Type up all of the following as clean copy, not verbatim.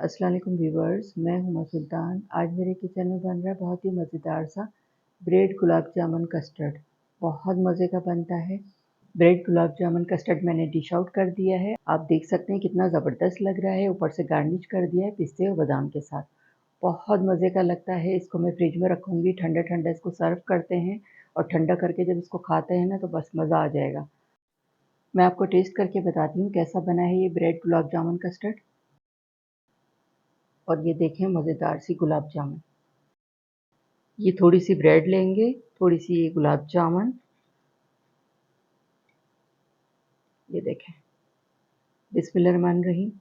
अस्सलाम वालेकुम व्यूवर्स, मैं हूं सुल्तान। आज मेरे किचन में बन रहा है बहुत ही मज़ेदार सा ब्रेड गुलाब जामुन कस्टर्ड। बहुत मज़े का बनता है। ब्रेड गुलाब जामुन कस्टर्ड मैंने डिश आउट कर दिया है। आप देख सकते हैं कितना ज़बरदस्त लग रहा है। ऊपर से गार्निश कर दिया है पिस्ते और बादाम के साथ। बहुत मज़े का लगता है। इसको मैं फ्रिज में रखूँगी, ठंडा ठंडा इसको सर्व करते हैं और ठंडा करके जब इसको खाते हैं ना तो बस मज़ा आ जाएगा। मैं आपको टेस्ट करके बताती हूँ कैसा बना है ये ब्रेड गुलाब जामुन कस्टर्ड। और ये देखें मज़ेदार सी गुलाब जामुन। ये थोड़ी सी ब्रेड लेंगे, थोड़ी सी ये गुलाब जामुन, ये देखें। बिस्मिल्लाहिर्रहमानिर्रहीम।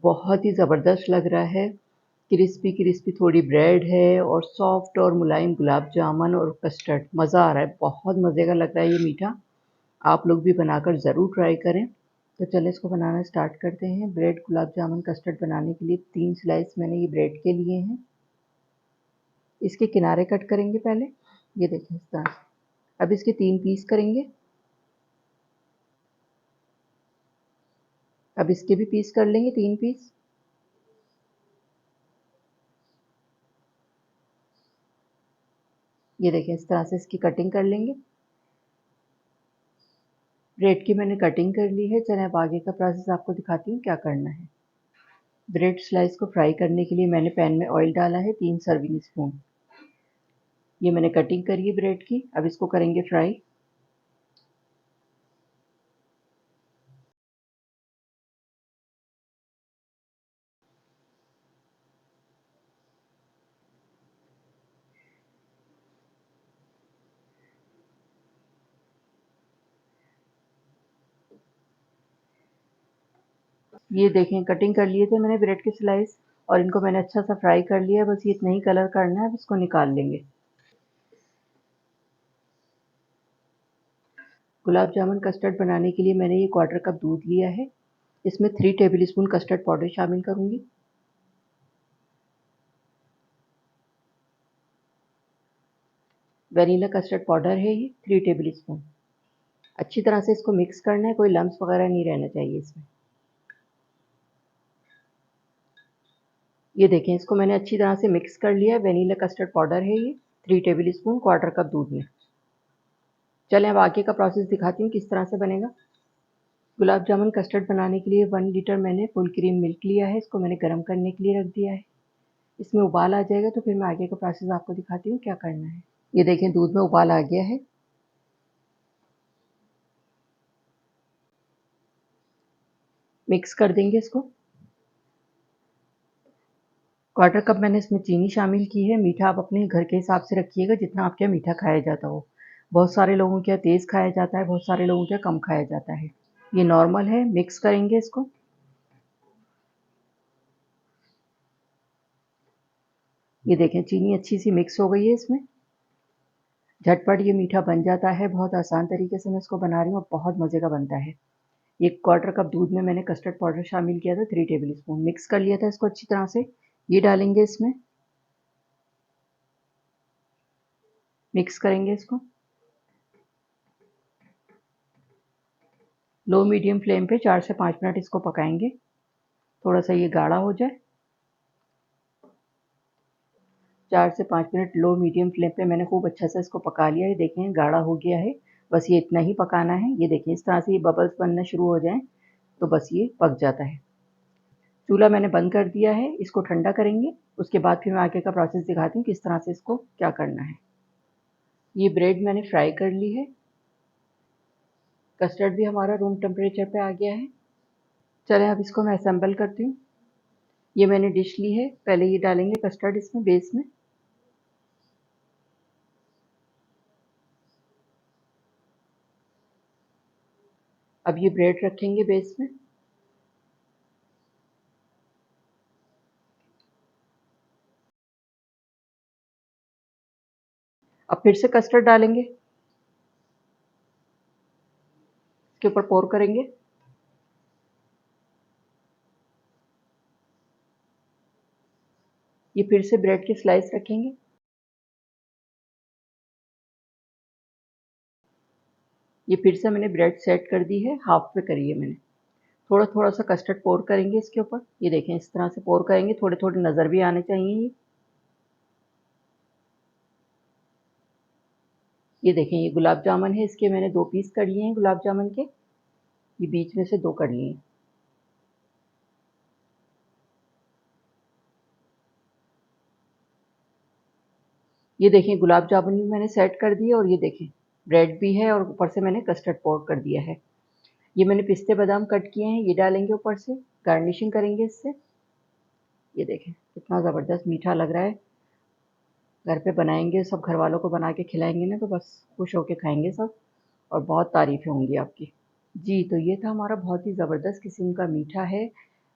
बहुत ही ज़बरदस्त लग रहा है। क्रिस्पी क्रिस्पी थोड़ी ब्रेड है और सॉफ्ट और मुलायम गुलाब जामुन और कस्टर्ड। मज़ा आ रहा है, बहुत मज़े का लग रहा है ये मीठा। आप लोग भी बनाकर ज़रूर ट्राई करें। तो चलें इसको बनाना स्टार्ट करते हैं। ब्रेड गुलाब जामुन कस्टर्ड बनाने के लिए 3 स्लाइस मैंने ये ब्रेड के लिए हैं। इसके किनारे कट करेंगे पहले, ये देखें इस तरह। अब इसके 3 पीस करेंगे। अब इसके भी पीस कर लेंगे 3 पीस। ये देखें इस तरह से इसकी कटिंग कर लेंगे। ब्रेड की मैंने कटिंग कर ली है। चलें अब आगे का प्रोसेस आपको दिखाती हूँ क्या करना है। ब्रेड स्लाइस को फ्राई करने के लिए मैंने पैन में ऑयल डाला है 3 सर्विंग स्पून। ये मैंने कटिंग करी है ब्रेड की। अब इसको करेंगे फ्राई। ये देखें कटिंग कर लिए थे मैंने ब्रेड के स्लाइस और इनको मैंने अच्छा सा फ्राई कर लिया है। बस ये इतना ही कलर करना है। अब इसको निकाल लेंगे। गुलाब जामुन कस्टर्ड बनाने के लिए मैंने ये 1/4 कप दूध लिया है। इसमें 3 टेबल स्पून कस्टर्ड पाउडर शामिल करूंगी। वनीला कस्टर्ड पाउडर है ये 3 टेबल स्पून। अच्छी तरह से इसको मिक्स करना है, कोई लम्स वगैरह नहीं रहना चाहिए इसमें। ये देखें इसको मैंने अच्छी तरह से मिक्स कर लिया है। वनीला कस्टर्ड पाउडर है ये 3 टेबल स्पून 1/4 कप दूध में। चलें अब आगे का प्रोसेस दिखाती हूँ किस तरह से बनेगा। गुलाब जामुन कस्टर्ड बनाने के लिए 1 लीटर मैंने फुल क्रीम मिल्क लिया है। इसको मैंने गर्म करने के लिए रख दिया है। इसमें उबाल आ जाएगा तो फिर मैं आगे का प्रोसेस आपको दिखाती हूँ क्या करना है। ये देखें दूध में उबाल आ गया है। मिक्स कर देंगे इसको। 1/4 कप मैंने इसमें चीनी शामिल की है। मीठा आप अपने घर के हिसाब से रखिएगा जितना आपके यहाँ मीठा खाया जाता हो। बहुत सारे लोगों के यहाँ तेज़ खाया जाता है, बहुत सारे लोगों के यहाँ कम खाया जाता है। ये नॉर्मल है। मिक्स करेंगे इसको। ये देखें चीनी अच्छी सी मिक्स हो गई है इसमें। झटपट ये मीठा बन जाता है। बहुत आसान तरीके से मैं इसको बना रही हूँ और बहुत मज़े का बनता है। ये 1/4 कप दूध में मैंने कस्टर्ड पाउडर शामिल किया था 3 टेबल स्पून। मिक्स कर लिया था इसको अच्छी तरह से। ये डालेंगे इसमें। मिक्स करेंगे इसको। लो मीडियम फ्लेम पे 4 से 5 मिनट इसको पकाएंगे। थोड़ा सा ये गाढ़ा हो जाए। 4 से 5 मिनट लो मीडियम फ्लेम पे मैंने खूब अच्छा सा इसको पका लिया है। देखें गाढ़ा हो गया है। बस ये इतना ही पकाना है। ये देखें इस तरह से ये बबल्स बनना शुरू हो जाएं तो बस ये पक जाता है। चूल्हा मैंने बंद कर दिया है। इसको ठंडा करेंगे। उसके बाद फिर मैं आगे का प्रोसेस दिखाती हूँ किस तरह से इसको क्या करना है। ये ब्रेड मैंने फ्राई कर ली है। कस्टर्ड भी हमारा रूम टेम्परेचर पे आ गया है। चलें अब इसको मैं असेंबल करती हूँ। ये मैंने डिश ली है। पहले ये डालेंगे कस्टर्ड इसमें बेस में। अब ये ब्रेड रखेंगे बेस में। अब फिर से कस्टर्ड डालेंगे। इसके ऊपर पोर करेंगे। ये फिर से ब्रेड के स्लाइस रखेंगे। ये फिर से मैंने ब्रेड सेट कर दी है। हाफ पे करी है मैंने। थोड़ा थोड़ा सा कस्टर्ड पोर करेंगे इसके ऊपर। ये देखें इस तरह से पोर करेंगे, थोड़े थोड़े नज़र भी आने चाहिए ये देखें ये गुलाब जामुन है, इसके मैंने 2 पीस कर लिए हैं गुलाब जामुन के। ये बीच में से 2 कर लिए हैं। ये देखें गुलाब जामुन भी मैंने सेट कर दिए और ये देखें ब्रेड भी है और ऊपर से मैंने कस्टर्ड पोर कर दिया है। ये मैंने पिस्ते बादाम कट किए हैं, ये डालेंगे ऊपर से, गार्निशिंग करेंगे इससे। ये देखें कितना ज़बरदस्त मीठा लग रहा है। घर पे बनाएंगे, सब घर वालों को बना के खिलाएंगे ना तो बस खुश होके खाएंगे सब और बहुत तारीफ़ें होंगी आपकी। जी, तो ये था हमारा बहुत ही ज़बरदस्त किस्म का मीठा है,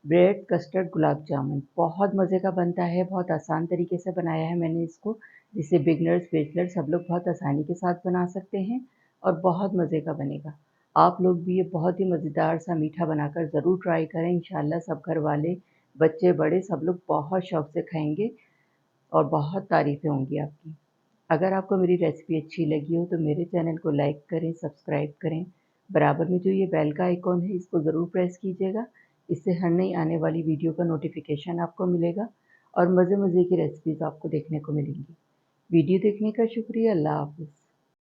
ब्रेड कस्टर्ड गुलाब जामुन। बहुत मज़े का बनता है, बहुत आसान तरीके से बनाया है मैंने इसको, जिससे बिगनर्स, बैचलर सब लोग बहुत आसानी के साथ बना सकते हैं और बहुत मज़े का बनेगा। आप लोग भी ये बहुत ही मज़ेदार सा मीठा बनाकर ज़रूर ट्राई करें, इंशाल्लाह सब घर वाले, बच्चे, बड़े सब लोग बहुत शौक़ से खाएँगे और बहुत तारीफ़ें होंगी आपकी। अगर आपको मेरी रेसिपी अच्छी लगी हो तो मेरे चैनल को लाइक करें, सब्सक्राइब करें। बराबर में जो ये बेल का आइकॉन है इसको ज़रूर प्रेस कीजिएगा। इससे हर नई आने वाली वीडियो का नोटिफिकेशन आपको मिलेगा और मज़े-मज़े की रेसिपीज़ आपको देखने को मिलेंगी। वीडियो देखने का शुक्रिया। अल्लाह हाफ़िज़।